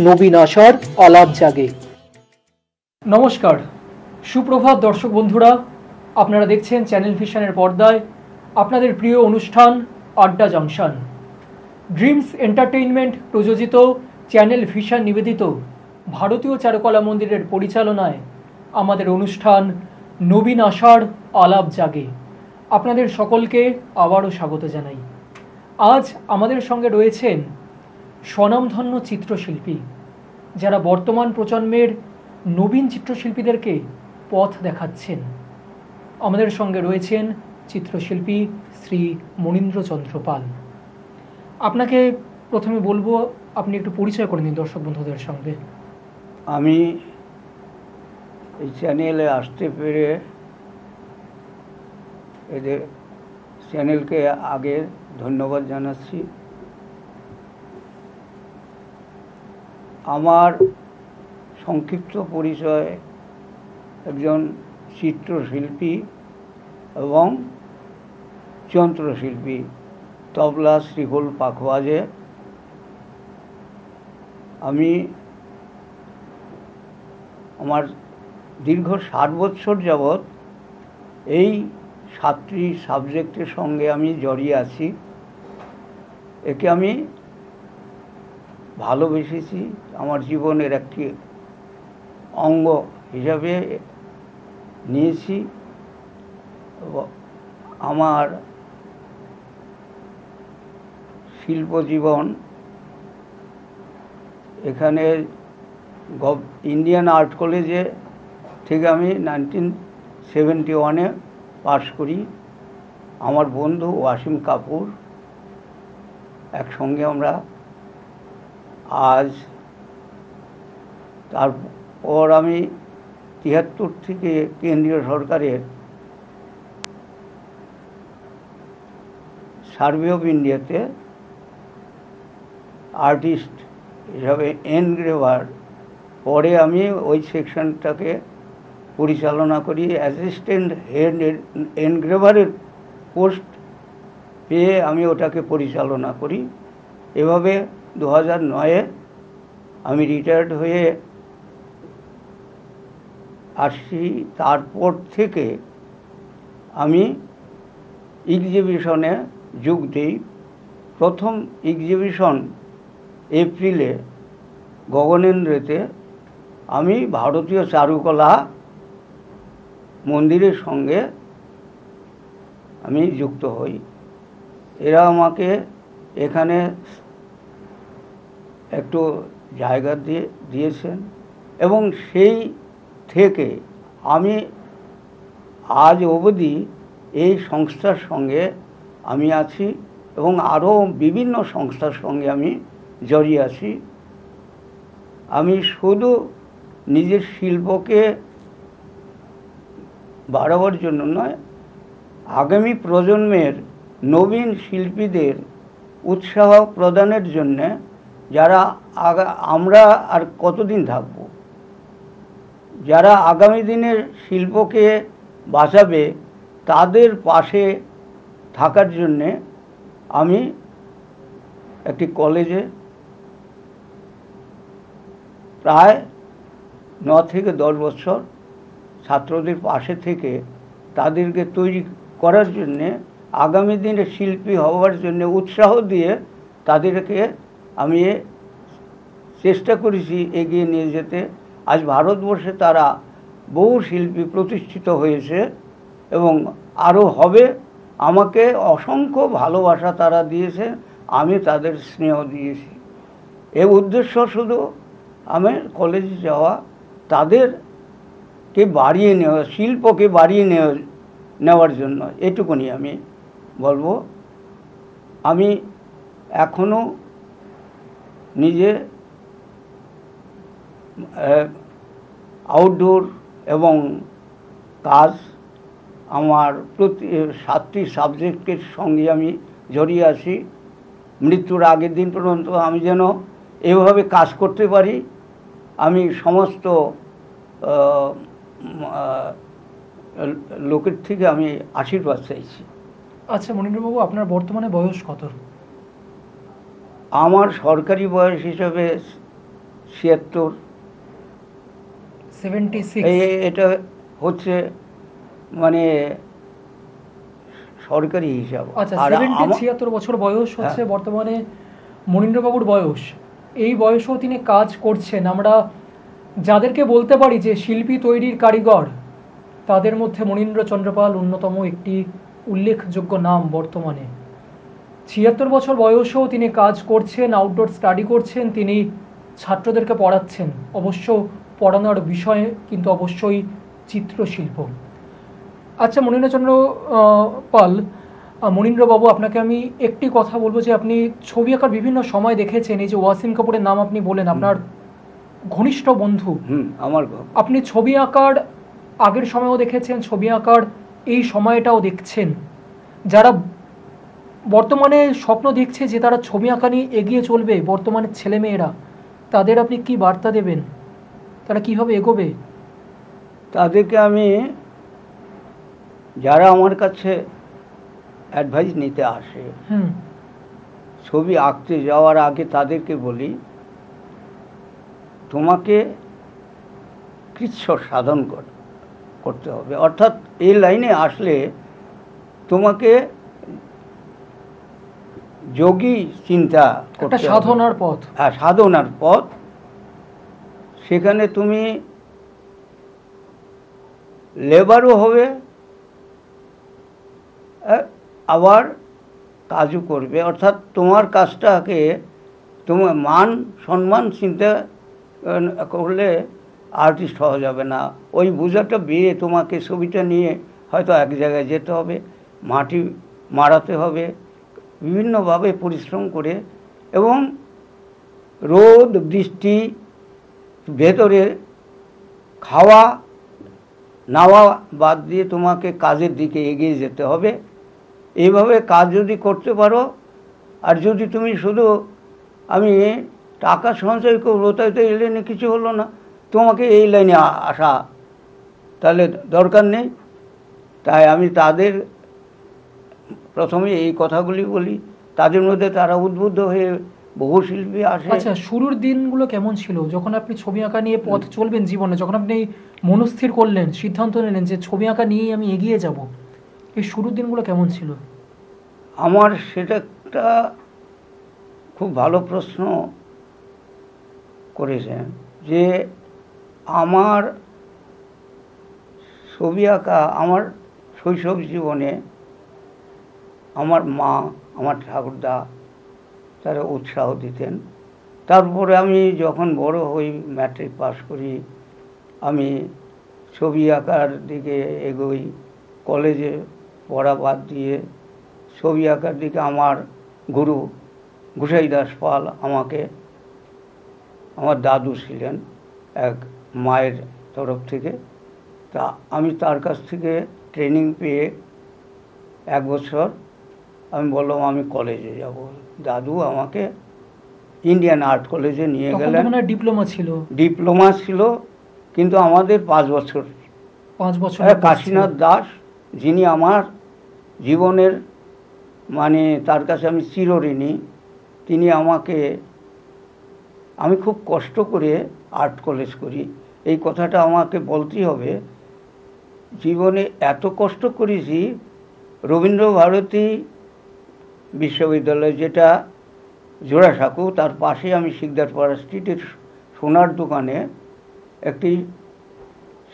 নবীন আশার আলাপ জাগে। নমস্কার, সুপ্রভাত দর্শক বন্ধুরা, আপনারা দেখছেন চ্যানেল ভিশনের পর্দায় আপনাদের প্রিয় অনুষ্ঠান আড্ডা জাংশন। ড্রিমস এন্টারটেইনমেন্ট প্রযোজিত চ্যানেল ভিশন নিবেদিত ভারতীয় চারুকলা মন্দিরের পরিচালনায় আমাদের অনুষ্ঠান নবীন আশার আলাপ জাগে। আপনাদের সকলকে আবারও স্বাগত জানাই। আজ আমাদের সঙ্গে রয়েছেন স্বনামধন্য চিত্রশিল্পী, যারা বর্তমান প্রজন্মের নবীন চিত্রশিল্পীদেরকে পথ দেখাচ্ছেন। আমাদের সঙ্গে রয়েছেন চিত্রশিল্পী শ্রী মনীন্দ্রচন্দ্র পাল। আপনাকে প্রথমে বলবো, আপনি একটু পরিচয় করে নিন দর্শক বন্ধুদের সঙ্গে। আমি এই চ্যানেলে আসতে পেরে এদের চ্যানেলকে আগে ধন্যবাদ জানাচ্ছি। আমার সংক্ষিপ্ত পরিচয় একজন চিত্রশিল্পী এবং যন্ত্রশিল্পী, তবলা, শ্রীখোল, পাখোয়াজে। আমি আমার দীর্ঘ 60 বছর যাবৎ এই 7টি সাবজেক্টের সঙ্গে আমি জড়িয়ে আছি। একে আমি ভালোবেসেছি, আমার জীবনের একটি অঙ্গ হিসাবে নিয়েছি। আমার শিল্প জীবন এখানে ইন্ডিয়ান আর্ট কলেজে থেকে আমি 1971-এ পাশ করি। আমার বন্ধু ওয়াসিম কাপুর একসঙ্গে আমরা আজ, তারপর আমি 73 থেকে কেন্দ্রীয় সরকারের সার্ভে অফ ইন্ডিয়াতে আর্টিস্ট হিসাবে এনগ্রেভার, পরে আমি ওই সেকশনটাকে পরিচালনা করি। অ্যাসিস্ট্যান্ট হেড এনগ্রেভারের পোস্ট পেয়ে আমি ওটাকে পরিচালনা করি। এভাবে 2009-এ আমি রিটায়ার্ড হয়ে আসছি। তারপর থেকে আমি এক্সিবিশনে যোগ দিই। প্রথম এক্সিবিশন এপ্রিলে গগনেন্দ্রেতে আমি ভারতীয় চারুকলা মন্দিরের সঙ্গে আমি যুক্ত হই। এরা আমাকে এখানে একটু জায়গা দিয়েছেন এবং সেই থেকে আমি আজ অবধি এই সংস্থার সঙ্গে আমি আছি এবং আরও বিভিন্ন সংস্থার সঙ্গে আমি জড়িয়ে আছি। আমি শুধু নিজের শিল্পকে বাড়াবার জন্য নয়, আগামী প্রজন্মের নবীন শিল্পীদের উৎসাহ প্রদানের জন্যে, যারা আমরা আর কতদিন থাকব, যারা আগামী দিনের শিল্পকে বাঁচাবে তাদের পাশে থাকার জন্যে আমি একটি কলেজে প্রায় 9 থেকে 10 বছর ছাত্রদের পাশে থেকে তাদেরকে তৈরি করার জন্যে, আগামী দিনে শিল্পী হওয়ার জন্য উৎসাহ দিয়ে তাদেরকে আমি চেষ্টা করেছি এগিয়ে নিয়ে যেতে। আজ ভারতবর্ষে তারা বহু শিল্পী প্রতিষ্ঠিত হয়েছে এবং আরও হবে। আমাকে অসংখ্য ভালোবাসা তারা দিয়েছে, আমি তাদের স্নেহ দিয়েছি। এর উদ্দেশ্য শুধু আমার কলেজে যাওয়া, তাদেরকে বাড়িয়ে নেওয়া, শিল্পকে বাড়িয়ে নেওয়ার জন্য, এটুকুনি আমি বলবো। আমি এখনও নিজে আউটডোর এবং কাজ, আমার 7টি সাবজেক্টের সঙ্গে আমি জড়িয়ে আছি। মৃত্যুর আগের দিন পর্যন্ত আমি যেন এভাবে কাজ করতে পারি, আমি সমস্ত লোকের থেকে আমি আশীর্বাদ চাইছি। আচ্ছা মনীন্দ্রবাবু, আপনার বর্তমানে বয়স কত? আমার সরকারি বয়স হিসাবে 76। 76। এটা হচ্ছে মানে সরকারি হিসাব। আচ্ছা, 76 বছর বয়স হচ্ছে বর্তমানে মনীন্দ্রবাবুর বয়স। এই বয়সেও তিনি কাজ করছেন। আমরা যাদেরকে বলতে পারি যে শিল্পী তৈরির কারিগর, তাদের মধ্যে মনীন্দ্র চন্দ্রপাল অন্যতম একটি উল্লেখযোগ্য নাম বর্তমানে। 76 বছর বয়সেও তিনি কাজ করছেন, আউটডোর স্টাডি করছেন, তিনি ছাত্রদেরকে পড়াচ্ছেন। অবশ্য পড়ানোর বিষয়ে কিন্তু অবশ্যই চিত্রশিল্প। আচ্ছা মনীন্দ্রচন্দ্র পাল, মনীন্দ্রবাবু, আপনাকে আমি একটি কথা বলবো যে আপনি ছবি আঁকার বিভিন্ন সময় দেখেছেন। এই যে ওয়াসিম কাপুরের নাম আপনি বলেন, আপনার ঘনিষ্ঠ বন্ধু। আমার আপনি ছবি আঁকার আগের সময়ও দেখেছেন, ছবি আঁকার এই সময়টাও দেখছেন। যারা বর্তমানে স্বপ্ন দেখছে যে তারা ছবি আঁকা নিয়ে এগিয়ে চলবে, বর্তমানের ছেলেমেয়েরা, তাদের আপনি কি বার্তা দেবেন? তারা কিভাবে এগোবে? তাদেরকে আমি, যারা আমার কাছে অ্যাডভাইস নিতে আসে, ছবি আঁকতে যাওয়ার আগে তাদেরকে বলি, তোমাকে কৃচ্ছ সাধন করতে হবে। অর্থাৎ এই লাইনে আসলে তোমাকে যোগী চিন্তা করতে হবে, সাধনার পথ। হ্যাঁ, সাধনার পথ। সেখানে তুমি লেবারও হবে, আবার কাজও করবে। অর্থাৎ তোমার কাজটাকে তোমার মান সম্মান চিন্তা করলে আর্টিস্ট হওয়া যাবে না। ওই বোঝাটা বেয়ে তোমাকে ছবিটা নিয়ে হয়তো এক জায়গায় যেতে হবে, মাটি মারাতে হবে, বিভিন্নভাবে পরিশ্রম করে, এবং রোদ বৃষ্টি ভেতরে খাওয়া নাওয়া বাদ দিয়ে তোমাকে কাজের দিকে এগিয়ে যেতে হবে। এইভাবে কাজ যদি করতে পারো, আর যদি তুমি শুধু আমি টাকা সঞ্চয় করবো, তাই তো এই লাইনে কিছু হলো না, তোমাকে এই লাইনে আসা তাহলে দরকার নেই। তাই আমি তাদের প্রথমে এই কথাগুলি বলি, তাদের মধ্যে তারা উদ্বুদ্ধ হয়ে বহু শিল্পী আসে। আচ্ছা, শুরুর দিনগুলো কেমন ছিল যখন আপনি ছবি আঁকা নিয়ে পথ চলবেন জীবনে, যখন আপনি মনস্থির করলেন, সিদ্ধান্ত নিলেন যে ছবি আঁকা নিয়েই আমি এগিয়ে যাব, এই শুরুর দিনগুলো কেমন ছিল? আমার সেটা একটা খুব ভালো প্রশ্ন করেছেন, যে আমার ছবি আঁকা আমার শৈশব জীবনে আমার মা, আমার ঠাকুরদা তারা উৎসাহ দিতেন। তারপরে আমি যখন বড় হই, ম্যাট্রিক পাস করি, আমি ছবি আঁকার দিকে এগোই। কলেজে পড়া বাদ দিয়ে ছবি আঁকার দিকে আমার গুরু গোসাইদাস পাল, আমাকে, আমার দাদু ছিলেন এক মায়ের তরফ থেকে, তা আমি তার কাছ থেকে ট্রেনিং পেয়ে 1 বছর আমি বললাম আমি কলেজে যাব। দাদু আমাকে ইন্ডিয়ান আর্ট কলেজে নিয়ে গেলেন। ডিপ্লোমা ছিল? ডিপ্লোমা ছিল, কিন্তু আমাদের 5 বছর। 5 বছর। কাশীনাথ দাস, যিনি আমার জীবনের মানে তার কাছে আমি চিরঋণী, তিনি আমাকে, আমি খুব কষ্ট করে আর্ট কলেজ করি, এই কথাটা আমাকে বলতেই হবে। জীবনে এত কষ্ট করেছি, রবীন্দ্রভারতী বিশ্ববিদ্যালয় যেটা জোড়াসাঁকো, তার পাশে আমি শিকদারপাড়া স্ট্রিটের সোনার দোকানে একটি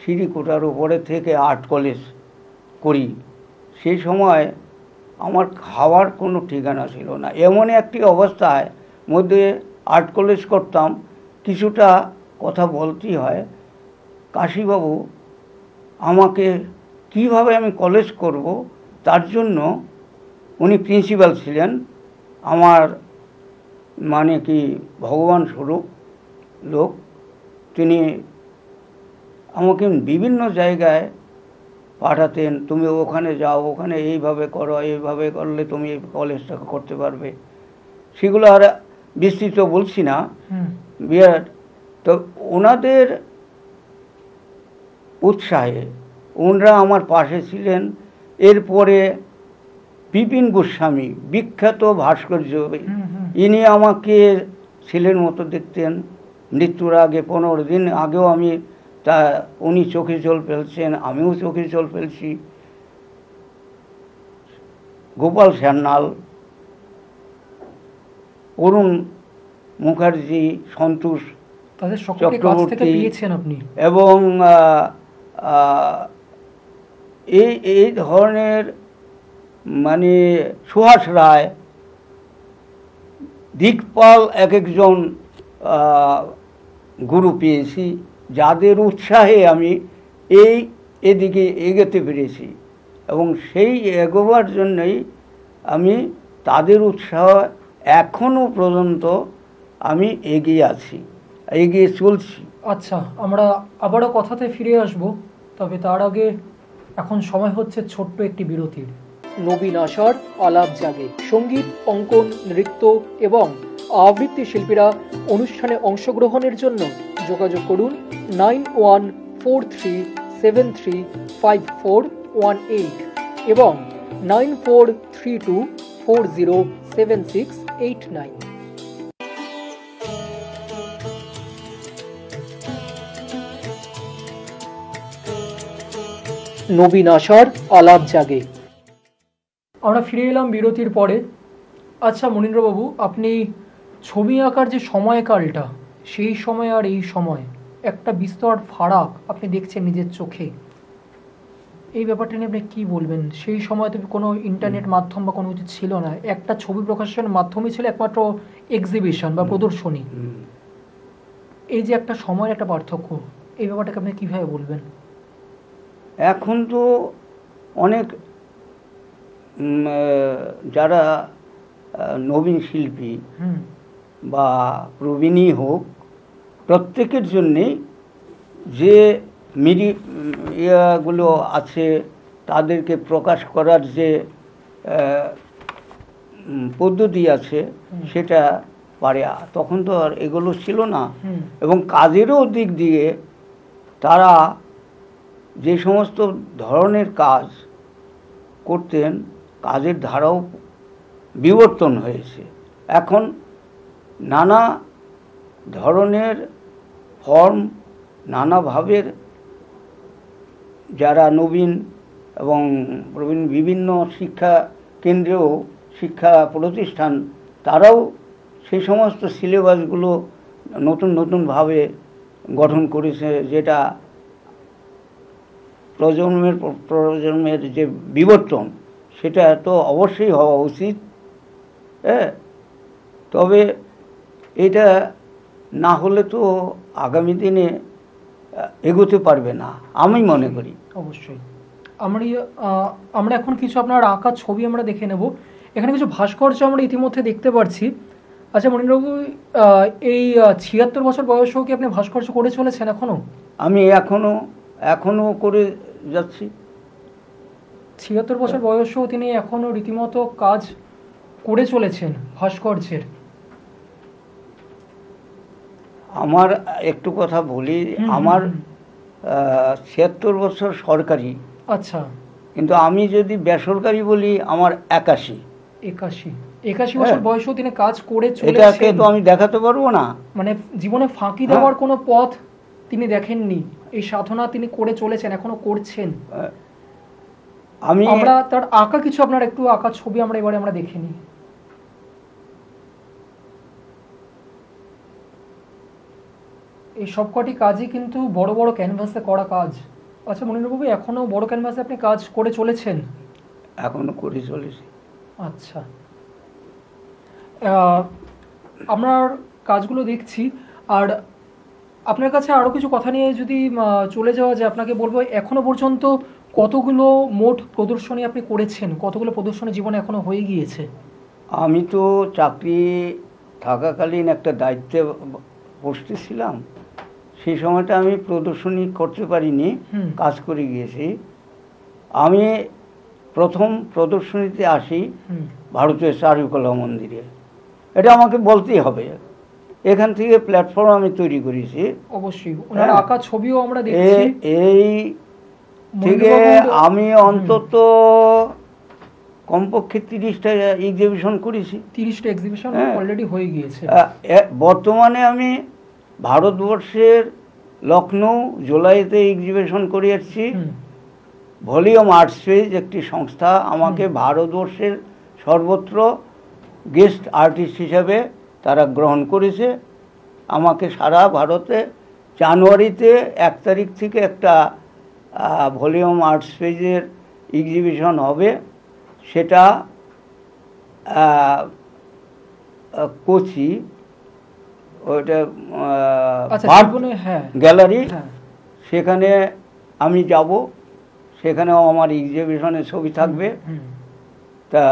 সিঁড়ি কোটার উপরে থেকে আর্ট কলেজ করি। সেই সময় আমার খাওয়ার কোনো ঠিকানা ছিল না, এমন একটি অবস্থায় মধ্যে আর্ট কলেজ করতাম। কিছুটা কথা বলতেই হয়, কাশীবাবু আমাকে কিভাবে আমি কলেজ করব তার জন্য, উনি প্রিন্সিপাল ছিলেন, আমার মানে কি ভগবান স্বরূপ লোক, তিনি আমাকে বিভিন্ন জায়গায় পাঠাতেন, তুমি ওখানে যাও, ওখানে এইভাবে করো, এইভাবে করলে তুমি এই কলেজটা করতে পারবে। সেগুলো আর বিস্তৃত বলছি না, বিরাট। তো ওনাদের উৎসাহে ওনারা আমার পাশে ছিলেন। এরপরে বিপিন গোস্বামী, বিখ্যাত ভাস্কর্য, ইনি আমাকে ছেলের মতো দেখতেন, মৃত্যুর আগে 15 দিন আগেও আমি তা উনি চোখে জল ফেলছেন, আমিও চোখে জল ফেলছি। গোপাল সান্যাল, অরুণ মুখার্জি, সন্তোষ তাদের সকলকে কাছ থেকে চক্রবর্তী পেয়েছেন আপনি? এবং এই ধরনের মানে সুহাস রায়, দিকপাল, এক একজন গুরু পেয়েছি, যাদের উৎসাহে আমি এদিকে এগোতে পেরেছি। এবং সেই এগোবার জন্যই আমি তাদের উৎসাহ এখনও পর্যন্ত আমি এগিয়ে আছি, এগিয়ে চলছি। আচ্ছা, আমরা আবারও কথাতে ফিরে আসব, তবে তার আগে এখন সময় হচ্ছে ছোট্ট একটি বিরতির। নবীন আশার আলাপ জাগে। সঙ্গীত, অঙ্কন, নৃত্য এবং আবৃত্তি শিল্পীরা অনুষ্ঠানে অংশগ্রহণের জন্য যোগাযোগ করুন 9143735418 এবং 9432407689। নবীন আশার আলাপ জাগে। আমরা ফিরে এলাম বিরতির পরে। আচ্ছা মনীন্দ্রবাবু, আপনি ছবি আঁকার যে সময়কালটা, সেই সময় আর এই সময় একটা বিস্তর ফারাক আপনি দেখছেন নিজের চোখে, এই ব্যাপারটা নিয়ে আপনি কী বলবেন? সেই সময় তো কোনো ইন্টারনেট মাধ্যম বা কোনো কিছু ছিল না, একটা ছবি প্রকাশের মাধ্যমই ছিল একমাত্র এক্সিবিশন বা প্রদর্শনী। এই যে একটা সময়ের একটা পার্থক্য, এই ব্যাপারটাকে আপনি কীভাবে বলবেন? এখন তো অনেক যারা নবীন শিল্পী বা প্রবীণই হোক, প্রত্যেকের জন্যেই যে মিডিয়াগুলো আছে তাদেরকে প্রকাশ করার যে পদ্ধতি আছে সেটা পারে। তখন তো আর এগুলো ছিল না। এবং কাজেরও দিক দিয়ে তারা যে সমস্ত ধরনের কাজ করতেন, কাজের ধারাও বিবর্তন হয়েছে। এখন নানা ধরনের ফর্ম, নানা ভাবের যারা নবীন এবং প্রবীণ বিভিন্ন শিক্ষা কেন্দ্রেও শিক্ষা প্রতিষ্ঠান, তারাও সেই সমস্ত সিলেবাসগুলো নতুন নতুনভাবে গঠন করেছে, যেটা প্রজন্মের যে বিবর্তন সেটা তো অবশ্যই হওয়া উচিত। তবে এটা না হলে তো আগামী দিনে এগোতে পারবে না, আমি মনে করি। অবশ্যই। আমরা এখন কিছু আপনার আঁকা ছবি আমরা দেখে নেব। এখানে কিছু ভাস্কর্য আমরা ইতিমধ্যে দেখতে পাচ্ছি। আচ্ছা মনীন্দ্রবাবু, এই 76 বছর বয়সেও কি আপনি ভাস্কর্য করে চলেছেন এখনো? আমি এখনো করে যাচ্ছি। 76 বছর বয়সেও তিনি এখনো রীতিমতো কাজ করে চলেছেন ভাস্কর্যের। আমার একটু কথা বলি, আমার 76 বছর সরকারি। আচ্ছা। কিন্তু আমি যদি বেসরকারি বলি আমার 81 বছর বয়সেও তিনি কাজ করে চলেছেন। এটাকে তো আমি দেখাতে পারবো না। মানে জীবনে ফাঁকি দেওয়ার কোনো পথ তিনি দেখেননি, এই সাধনা তিনি করে চলেছেন, এখনো করছেন। আমরা তার আঁকা কিছু আপনার একটু আঁকা ছবি এবারে আমরা দেখে নিই। এই সবকটি কাজই কিন্তু বড় বড় ক্যানভাসে করা কাজ। আচ্ছা মনীন্দ্রবাবু, এখনো বড় ক্যানভাসে আপনি কাজ করে চলেছেন? এখনো করে চলেছি। আচ্ছা, আপনার কাজগুলো দেখছি। আর আপনার কাছে আরও কিছু কথা নিয়ে যদি চলে যাওয়া যায়, আপনাকে বলবো এখনো পর্যন্ত কতগুলো মোট প্রদর্শনী আপনি করেছেন, কতগুলো প্রদর্শনী জীবনে এখনো হয়ে গিয়েছে? আমি তো চাকরি থাকাকালীন একটা দায়িত্বে বসতেছিলাম, সেই সময়টা আমি প্রদর্শনী করতে পারিনি, কাজ করে গিয়েছি। আমি প্রথম প্রদর্শনীতে আসি ভারতীয় চারুকলা মন্দিরে, এটা আমাকে বলতেই হবে। এখান থেকে প্ল্যাটফর্ম আমি তৈরি করেছি। অবশ্যই ওনার আঁকা ছবিও আমরা দেখছি। এই থেকে আমি অন্তত কমপক্ষে 30টা এক্সিবিশন করেছি। 30টা এক্সিবিশন অলরেডি হয়ে গিয়েছে। বর্তমানে আমি ভারতবর্ষের লখনৌ জুলাইতে এক্সিবিশন করে এসেছি। ভলিউম আর্ট স্পেস একটি সংস্থা আমাকে ভারতবর্ষের সর্বত্র গেস্ট আর্টিস্ট হিসাবে তারা গ্রহণ করেছে। আমাকে সারা ভারতে জানুয়ারিতে 1 তারিখ থেকে একটা ভলিউম আর্ট স্পেসের এক্সিবিশন হবে, সেটা কোচি, ওইটা গ্যালারি, সেখানে আমি যাব, সেখানেও আমার এক্সিবিশনের ছবি থাকবে। তা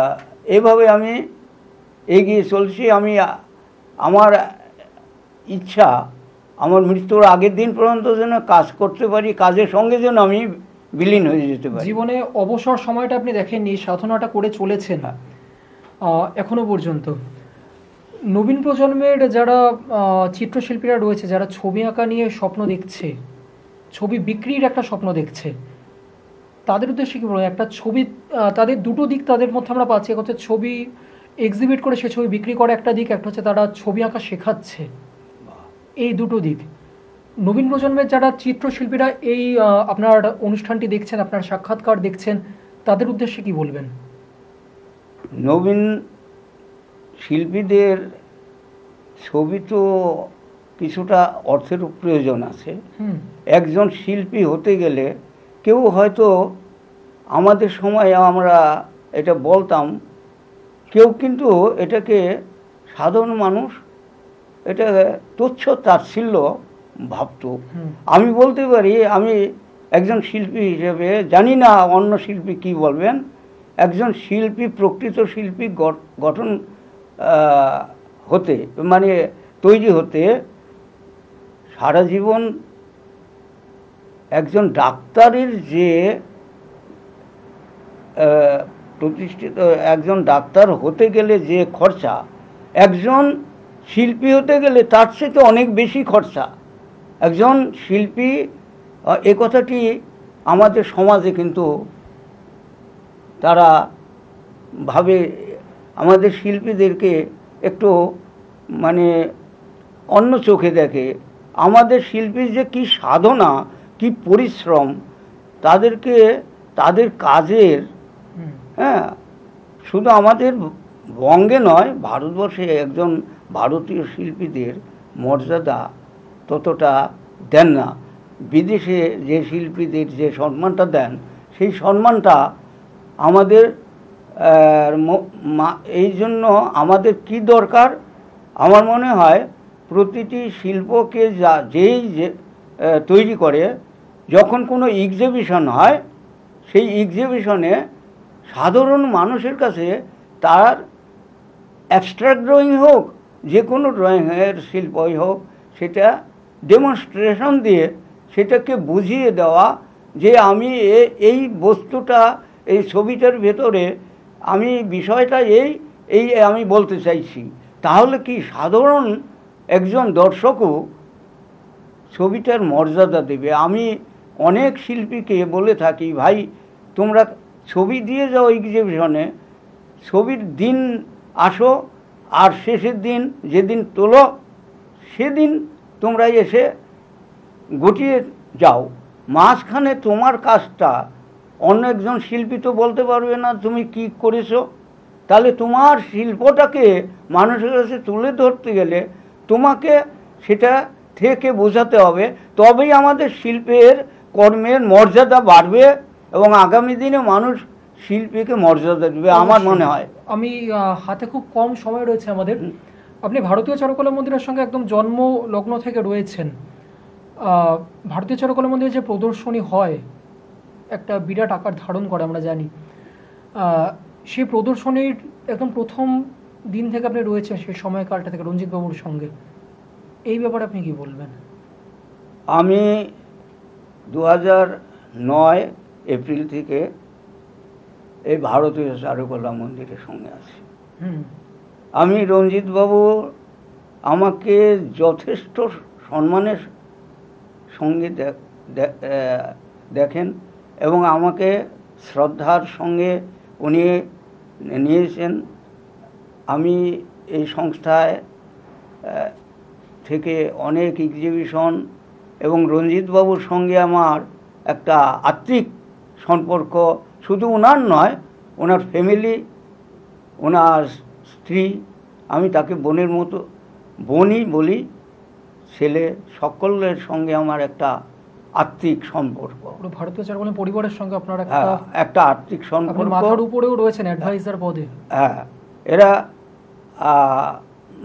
এভাবে আমি এগিয়ে চলছি। আমি আমার ইচ্ছা আমার মৃত্যুর আগের দিন পর্যন্ত যেন কাজ করতে পারি, কাজের সঙ্গে যেন আমি বিলীন হয়ে যেতে পারি। জীবনে অবসর সময়টা আপনি দেখেননি, সাধনাটা করে চলেছেন এখনো পর্যন্ত। নবীন প্রজন্মের যারা চিত্রশিল্পীরা রয়েছে, যারা ছবি আঁকা নিয়ে স্বপ্ন দেখছে, ছবি বিক্রির একটা স্বপ্ন দেখছে, তাদের উদ্দেশ্যে কি বলবো? একটা ছবি, তাদের দুটো দিক তাদের মধ্যে আমরা পাচ্ছি। এক হচ্ছে ছবি এক্সিবিট করে সে ছবি বিক্রি করে একটা দিক, একটা হচ্ছে তারা ছবি আঁকা শেখাচ্ছে। এই দুটো দিক নবীন প্রজন্মের যারা চিত্রশিল্পীরা এই আপনার অনুষ্ঠানটি দেখছেন, আপনার সাক্ষাৎকার দেখছেন, তাদের উদ্দেশ্যে কি বলবেন? নবীন শিল্পীদের ছবি তো কিছুটা অর্থের প্রয়োজন আছে। একজন শিল্পী হতে গেলে কেউ হয়তো আমাদের সময় আমরা এটা বলতাম, কেউ কিন্তু এটাকে সাধারণ মানুষ এটা তুচ্ছ তাচ্ছিল্য ভাবত। আমি বলতে পারি, আমি একজন শিল্পী হিসেবে, জানি না অন্য শিল্পী কি বলবেন, একজন শিল্পী, প্রকৃত শিল্পী গঠন হতে মানে তৈরি হতে সারা জীবন একজন ডাক্তারের যে প্রতিষ্ঠিত, একজন ডাক্তার হতে গেলে যে খরচা, একজন শিল্পী হতে গেলে তার চেয়ে তো অনেক বেশি খরচা। একজন শিল্পী, এ কথাটি আমাদের সমাজে কিন্তু তারা ভাবে, আমাদের শিল্পীদেরকে একটু মানে অন্য চোখে দেখে। আমাদের শিল্পীর যে কি সাধনা, কি পরিশ্রম, তাদেরকে তাদের কাজের, হ্যাঁ, শুধু আমাদের বঙ্গে নয়, ভারতবর্ষে একজন ভারতীয় শিল্পীদের মর্যাদা ততটা দেন না। বিদেশে যে শিল্পীদের যে সম্মানটা দেন, সেই সম্মানটা আমাদের এই জন্য আমাদের কি দরকার, আমার মনে হয় প্রতিটি শিল্পকে যেই তৈরি করে, যখন কোনো এক্সিবিশন হয়, সেই এক্সিবিশনে সাধারণ মানুষের কাছে তার অ্যাবস্ট্রাক্ট ড্রয়িং হোক, যে কোনো ড্রয়িংয়ের শিল্পই হোক, সেটা ডেমনস্ট্রেশন দিয়ে সেটাকে বুঝিয়ে দেওয়া যে আমি এই বস্তুটা, এই ছবিটার ভেতরে আমি বিষয়টা এই আমি বলতে চাইছি। তাহলে কি সাধারণ একজন দর্শকও ছবিটার মর্যাদা দেবে। আমি অনেক শিল্পীকে বলে থাকি, ভাই তোমরা ছবি দিয়ে যাও এক্সিবিশনে, ছবির দিন আসো, আর শেষের দিন যেদিন তোলো সেদিন তোমরা এসে গুটিয়ে যাও। মাঝখানে তোমার কাজটা অন্য একজন শিল্পী তো বলতে পারবে না তুমি কি করেছো। তাহলে তোমার শিল্পটাকে মানুষের কাছে তুলে ধরতে গেলে তোমাকে সেটা থেকে বোঝাতে হবে, তবেই আমাদের শিল্পের কর্মের মর্যাদা বাড়বে এবং আগামী দিনে মানুষ শিল্পীকে মর্যাদা দেবে আমার মনে হয়। আমি হাতে খুব কম সময় রয়েছে আমাদের। আপনি ভারতীয় চারুকলা মন্দিরের সঙ্গে একদম জন্ম লগ্ন থেকে রয়েছেন। ভারতীয় চারুকলা মন্দিরে যে প্রদর্শনী হয় একটা বিরাট আকার ধারণ করে আমরা জানি, সেই প্রদর্শনীর একদম প্রথম দিন থেকে আপনি রয়েছেন, সেই সময়কালটা থেকে রঞ্জিত বাবুর সঙ্গে, এই ব্যাপারে আপনি কি বলবেন? আমি 2009 এপ্রিল থেকে এই ভারতীয় চারুকলা মন্দিরের সঙ্গে আছি। আমি রঞ্জিত বাবু আমাকে যথেষ্ট সম্মানের সঙ্গে দেখেন এবং আমাকে শ্রদ্ধার সঙ্গে উনি নিয়েছেন। আমি এই সংস্থায় থেকে অনেক এক্সিবিশন এবং রঞ্জিতবাবুর সঙ্গে আমার একটা আত্মিক সম্পর্ক, শুধু ওনার নয়, ওনার ফ্যামিলি, ওনার স্ত্রী, আমি তাকে বোনের মতো, বোনই বলি, ছেলে, সকলের সঙ্গে আমার একটা আত্মিক সম্পর্ক। পুরো ভারতীয় চারুকলা পরিবারের সঙ্গে আপনার একটা আত্মিক সম্পর্ক। মাথার উপরেও রয়েছেন অ্যাডভাইজার পদে। হ্যাঁ, এরা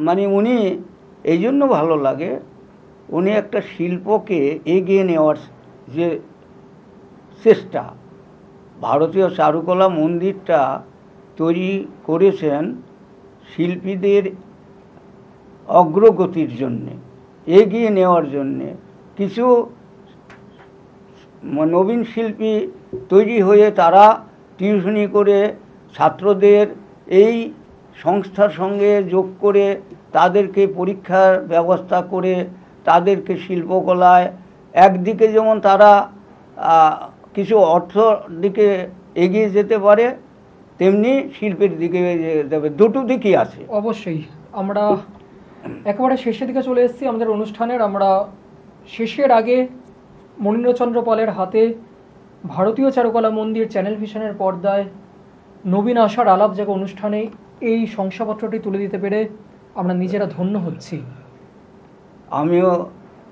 মানে উনি এই জন্য ভালো লাগে, উনি একটা শিল্পকে এগিয়ে নেওয়ার যে চেষ্টা, ভারতীয় চারুকলা মন্দিরটা তৈরি করেছেন শিল্পীদের অগ্রগতির জন্যে, এগিয়ে নেওয়ার জন্যে। কিছু নবীন শিল্পী তৈরি হয়ে তারা টিউশনি করে ছাত্রদের এই সংস্থার সঙ্গে যোগ করে তাদেরকে পরীক্ষার ব্যবস্থা করে তাদেরকে শিল্পকলায় একদিকে যেমন তারা কিছু অর্থ দিকে এগিয়ে যেতে পারে, তেমনি শিল্পের দিকে যাবে, দুটো দিকই আছে। অবশ্যই আমরা একেবারে শেষের দিকে চলে এসেছি আমাদের অনুষ্ঠানের। আমরা শেষের আগে মনীন্দ্রচন্দ্র পালের হাতে ভারতীয় চারুকলা মন্দির চ্যানেল ভিশনের পর্দায় নবীন আশার আলাপ জাগা অনুষ্ঠানে এই শংসাপত্রটি তুলে দিতে পেরে আমরা নিজেরা ধন্য হচ্ছি। আমিও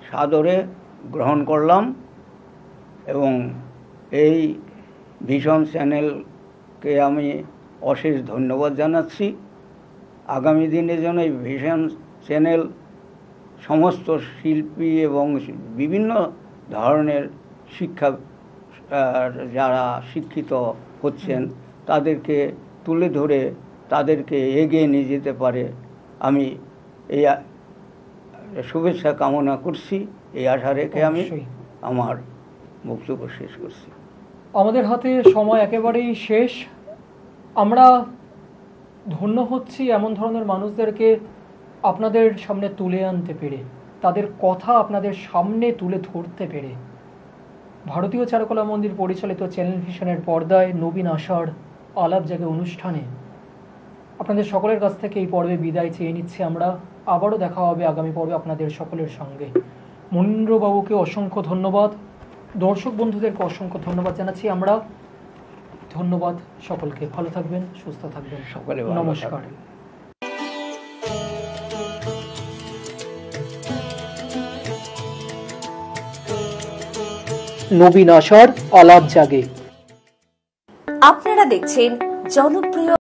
সাদরে গ্রহণ করলাম এবং এই ভিশন চ্যানেলকে আমি অশেষ ধন্যবাদ জানাচ্ছি। আগামী দিনে যেন এই ভিশন চ্যানেল সমস্ত শিল্পী এবং বিভিন্ন ধরনের শিক্ষা যারা শিক্ষিত হচ্ছেন তাদেরকে তুলে ধরে তাদেরকে এগিয়ে নিয়ে যেতে পারে, আমি এই শুভেচ্ছা কামনা করছি। এই আশা রেখে আমি আমার বক্তব্য শেষ করছি। আমাদের হাতে সময় একেবারেই শেষ। আমরা ধন্য হচ্ছি এমন ধরনের মানুষদেরকে আপনাদের সামনে তুলে আনতে পেরে, তাদের কথা আপনাদের সামনে তুলে ধরতে পেরে। ভারতীয় চারুকলা মন্দির পরিচালিত চ্যানেল ভিশনের পর্দায় নবীন আশার আলাপ জাগে অনুষ্ঠানে আপনাদের সকলের কাছ থেকে এই পর্বে বিদায় চেয়ে নিচ্ছি আমরা। আবারও দেখা হবে আগামী পর্বে আপনাদের সকলের সঙ্গে। মনীন্দ্রবাবুকে অসংখ্য ধন্যবাদ, দর্শক বন্ধুদেরকে অসংখ্য ধন্যবাদ জানাচ্ছি আমরা। ধন্যবাদ সকলকে, ভালো থাকবেন, সুস্থ থাকবেন সকলে, নমস্কার। নবীন আশার আলাপ জাগে। আপনারা দেখছেন জনপ্রিয়